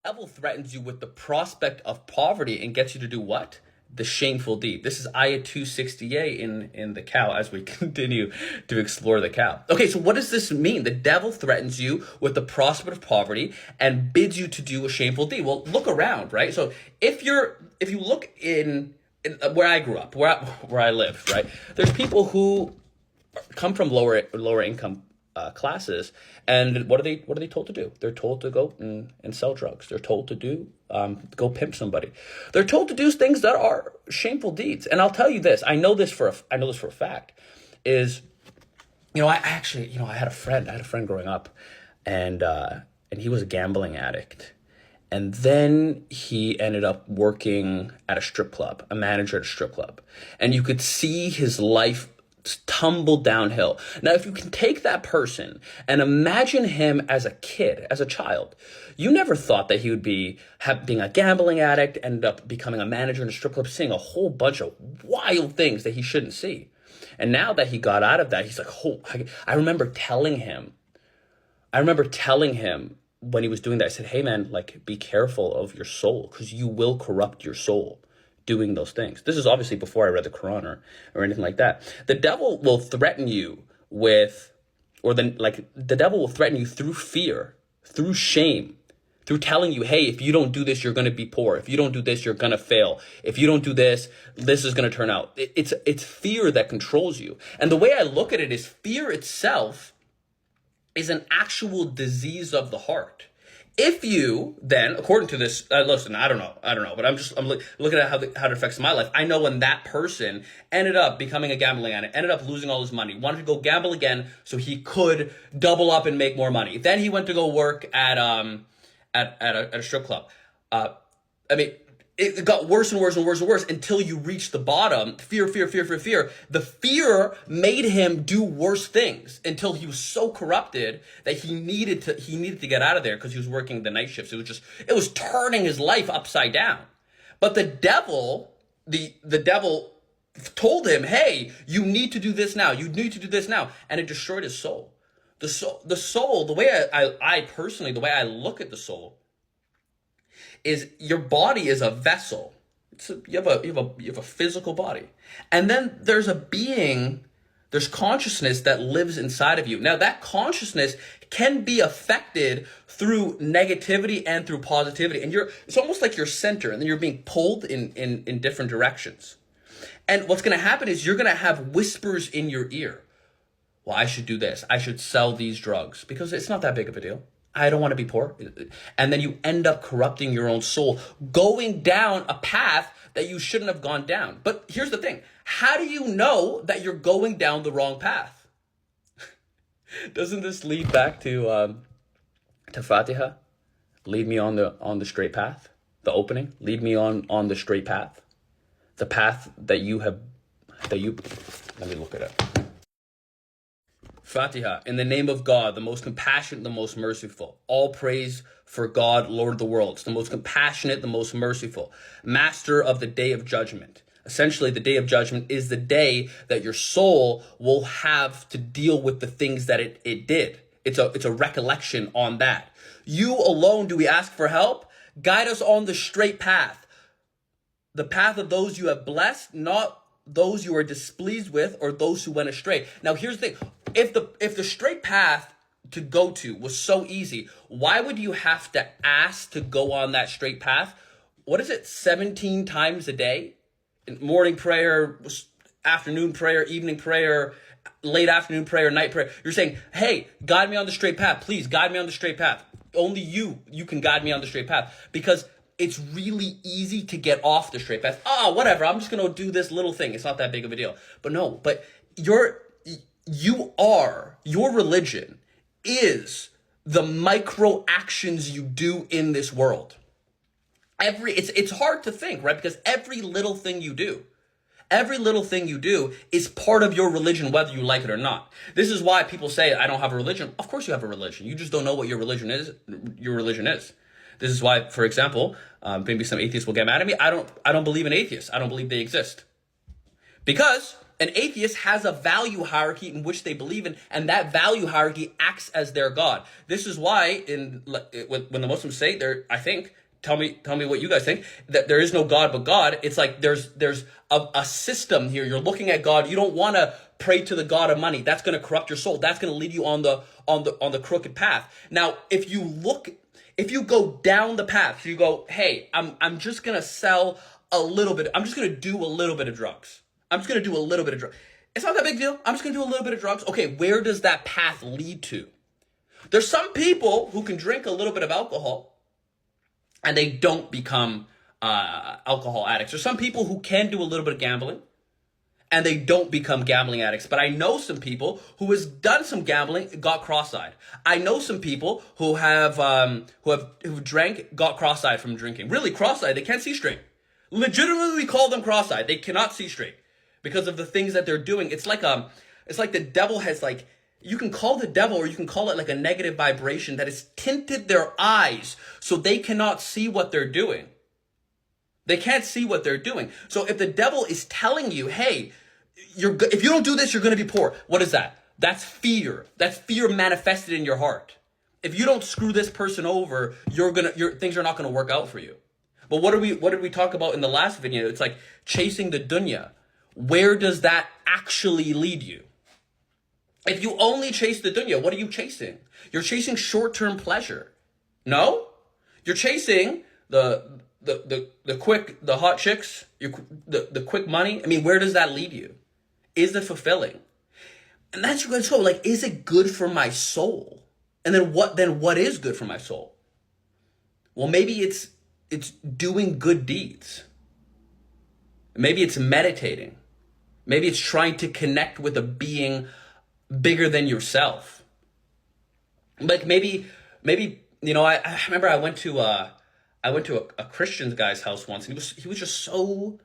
devil threatens you with the prospect of poverty and gets you to do what? The shameful deed. This is ayah 268 in the cow as we continue to explore the cow. Okay, so what does this mean? The devil threatens you with the prospect of poverty and bids you to do a shameful deed. Well, look around, right? So if you look in where I grew up, where I lived, right? There's people who come from lower income classes, and what are they told to do? They're told to go and sell drugs. They're told to do go pimp somebody. They're told to do things that are shameful deeds. And I'll tell you this: I know this for a fact. Is I had a friend growing up, and he was a gambling addict. And then he ended up working at a strip club, a manager at a strip club. And you could see his life tumble downhill. Now, if you can take that person and imagine him as a kid, as a child, you never thought that he would be being a gambling addict, ended up becoming a manager in a strip club, seeing a whole bunch of wild things that he shouldn't see. And now that he got out of that, he's like, I remember telling him when he was doing that, I said, hey man, like, be careful of your soul, because you will corrupt your soul doing those things. This is obviously before I read the Quran or anything like that. The devil will threaten you the devil will threaten you through fear, through shame, through telling you, hey, if you don't do this, you're going to be poor. If you don't do this, you're going to fail. If you don't do this, this is going to turn out. It's fear that controls you. And the way I look at it is fear itself is an actual disease of the heart. If you then, according to this, listen, I don't know, but I'm looking at how it affects my life. I know when that person ended up becoming a gambling addict, ended up losing all his money, wanted to go gamble again so he could double up and make more money. Then he went to go work at a strip club. It got worse and worse and worse and worse until you reach the bottom. Fear. The fear made him do worse things until he was so corrupted that he needed to get out of there because he was working the night shifts. It was turning his life upside down. But the devil told him, hey, you need to do this now. You need to do this now. And it destroyed his soul. The soul, the way I personally, the way I look at the soul, is your body is a vessel. You have a physical body, and then there's consciousness that lives inside of you. Now that consciousness can be affected through negativity and through positivity, and it's almost like your center, and then you're being pulled in different directions. And what's going to happen is you're going to have whispers in your ear. Well, I should do this. I should sell these drugs because it's not that big of a deal. I don't want to be poor. And then you end up corrupting your own soul, going down a path that you shouldn't have gone down. But here's the thing. How do you know that you're going down the wrong path? Doesn't this lead back to Fatiha? Lead me on the straight path. The opening. Lead me on the straight path. The path let me look it up. Fatiha, in the name of God, the most compassionate, the most merciful. All praise for God, Lord of the worlds, the most compassionate, the most merciful, master of the day of judgment. Essentially, the day of judgment is the day that your soul will have to deal with the things that it did. It's a recollection on that. You alone do we ask for help? Guide us on the straight path. The path of those you have blessed, not those you are displeased with or those who went astray. Now, here's the thing. If the straight path to go to was so easy, why would you have to ask to go on that straight path? What is it, 17 times a day? Morning prayer, afternoon prayer, evening prayer, late afternoon prayer, night prayer. You're saying, hey, guide me on the straight path. Please guide me on the straight path. Only you can guide me on the straight path, because it's really easy to get off the straight path. Whatever, I'm just going to do this little thing. It's not that big of a deal. But no, but your religion is the micro actions you do in this world. It's hard to think, right? Because every little thing you do is part of your religion, whether you like it or not. This is why people say, I don't have a religion. Of course you have a religion. You just don't know what your religion is. This is why, for example, maybe some atheists will get mad at me. I don't believe in atheists. I don't believe they exist. Because An atheist has a value hierarchy in which they believe in, and that value hierarchy acts as their God. This is why when the Muslims say I think, tell me what you guys think, that there is no God but God. It's like there's a system here. You're looking at God. You don't want to pray to the God of money. That's going to corrupt your soul. That's going to lead you on the crooked path. Now, if you go down the path, you go, hey, I'm just going to sell a little bit. I'm just going to do a little bit of drugs. I'm just going to do a little bit of drugs. It's not that big deal. I'm just going to do a little bit of drugs. Okay, where does that path lead to? There's some people who can drink a little bit of alcohol and they don't become alcohol addicts. There's some people who can do a little bit of gambling and they don't become gambling addicts. But I know some people who has done some gambling, got cross-eyed. I know some people who have drank, got cross-eyed from drinking. Really cross-eyed. They can't see straight. Legitimately, we call them cross-eyed. They cannot see straight because of the things that they're doing. It's like the devil has you can call the devil, or you can call it like a negative vibration that has tinted their eyes so they cannot see what they're doing. They can't see what they're doing. So if the devil is telling you, hey, if you don't do this, you're going to be poor. What is that? That's fear. That's fear manifested in your heart. If you don't screw this person over, things are not going to work out for you. But what did we talk about in the last video? It's like chasing the dunya. Where does that actually lead you? If you only chase the dunya, what are you chasing? You're chasing short-term pleasure. No? You're chasing the hot chicks, the quick money. I mean, where does that lead you? Is it fulfilling? And that's your good soul. Like, is it good for my soul? And then what is good for my soul? Well, maybe it's doing good deeds. Maybe it's meditating. Maybe it's trying to connect with a being bigger than yourself. Like maybe I remember I went to a Christian guy's house once, and he was just so,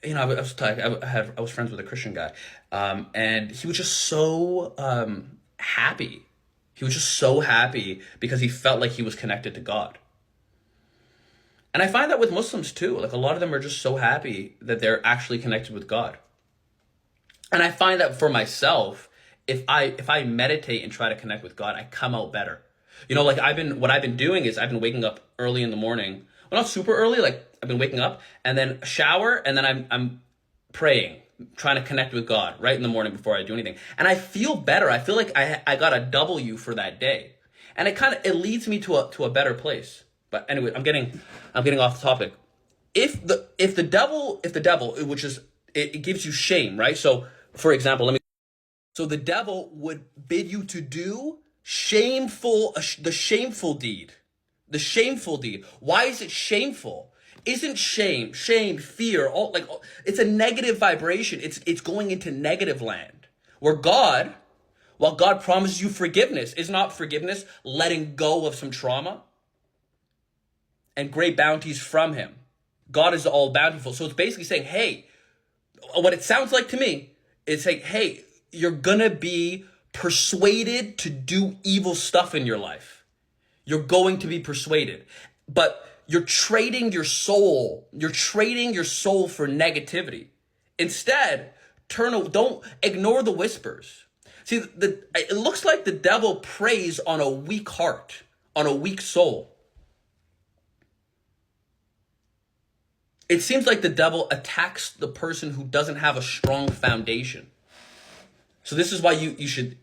I was friends with a Christian guy, and he was just so happy. He was just so happy because he felt like he was connected to God. And I find that with Muslims too. Like a lot of them are just so happy that they're actually connected with God. And I find that for myself, if I meditate and try to connect with God, I come out better. Like what I've been doing is I've been waking up early in the morning. Well, not super early, like I've been waking up and then shower, and then I'm praying, trying to connect with God right in the morning before I do anything. And I feel better. I feel like I got a W for that day. And it leads me to a better place. But anyway, I'm getting off the topic. If the devil, which is, it gives you shame, right? So for example, so the devil would bid you to do the shameful deed. Why is it shameful? Isn't shame, fear, it's a negative vibration. It's going into negative land. While God promises you forgiveness, is not forgiveness letting go of some trauma and great bounties from him? God is all bountiful. So it's basically saying, hey, what it sounds like to me is saying, hey, you're gonna be persuaded to do evil stuff in your life. You're going to be persuaded, but you're trading your soul. You're trading your soul for negativity. Instead, don't ignore the whispers. See, it looks like the devil preys on a weak heart, on a weak soul. It seems like the devil attacks the person who doesn't have a strong foundation. So this is why you should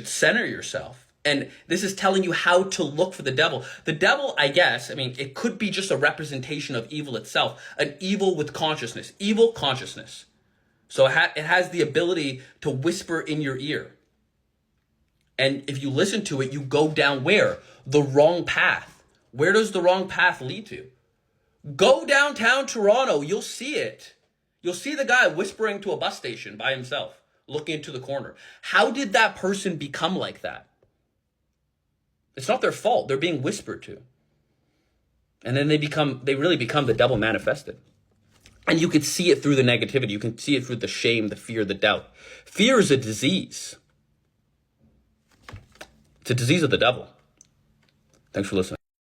center yourself. And this is telling you how to look for the devil. The devil, it could be just a representation of evil itself, an evil with consciousness, evil consciousness. So it has the ability to whisper in your ear. And if you listen to it, you go down where? The wrong path. Where does the wrong path lead to? Go downtown Toronto, you'll see it. You'll see the guy whispering to a bus station by himself, looking into the corner. How did that person become like that? It's not their fault. They're being whispered to. And then they really become the devil manifested. And you could see it through the negativity. You can see it through the shame, the fear, the doubt. Fear is a disease. It's a disease of the devil. Thanks for listening.